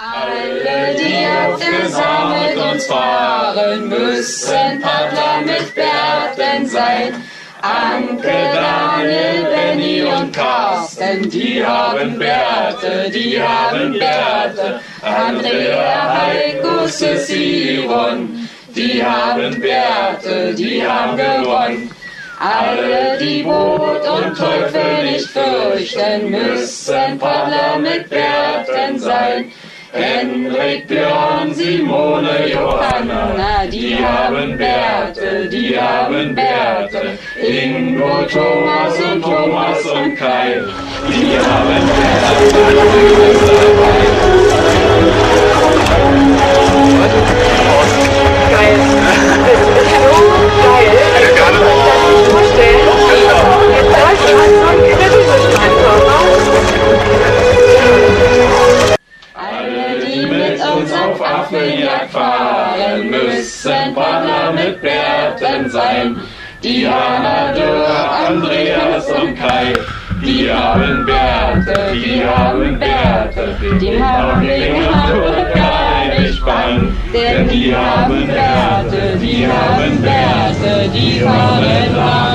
Alle, die aufgesammelt uns fahren, müssen Paddler mit Bärten sein. Anke, Daniel, Benny und Carsten, die haben Bärte, die haben Bärte. Andrea, Heiko, Sissi, Ron, die haben Bärte, die haben gewonnen. Alle, die Boot und Teufel nicht fürchten, müssen Paddler mit Bärten sein. Henrik, Björn, Simone, Johanna, die haben Bärte, die haben Bärte. Ingo, Thomas und Kai, die haben Bärte, geil. So geil. Ich kann mir das nicht vorstellen. Jetzt da ist einfach ein Kinderdienst Alle, die mit uns auf Affenjagd fahren, müssen Paddler mit Bärten sein. Diana, Dürr, Andreas und Kai, die haben Bärte, die haben Bärte. Die haben den Hamburg gar nicht bang, denn die haben Bärte, die haben Bärte, die fahren lang.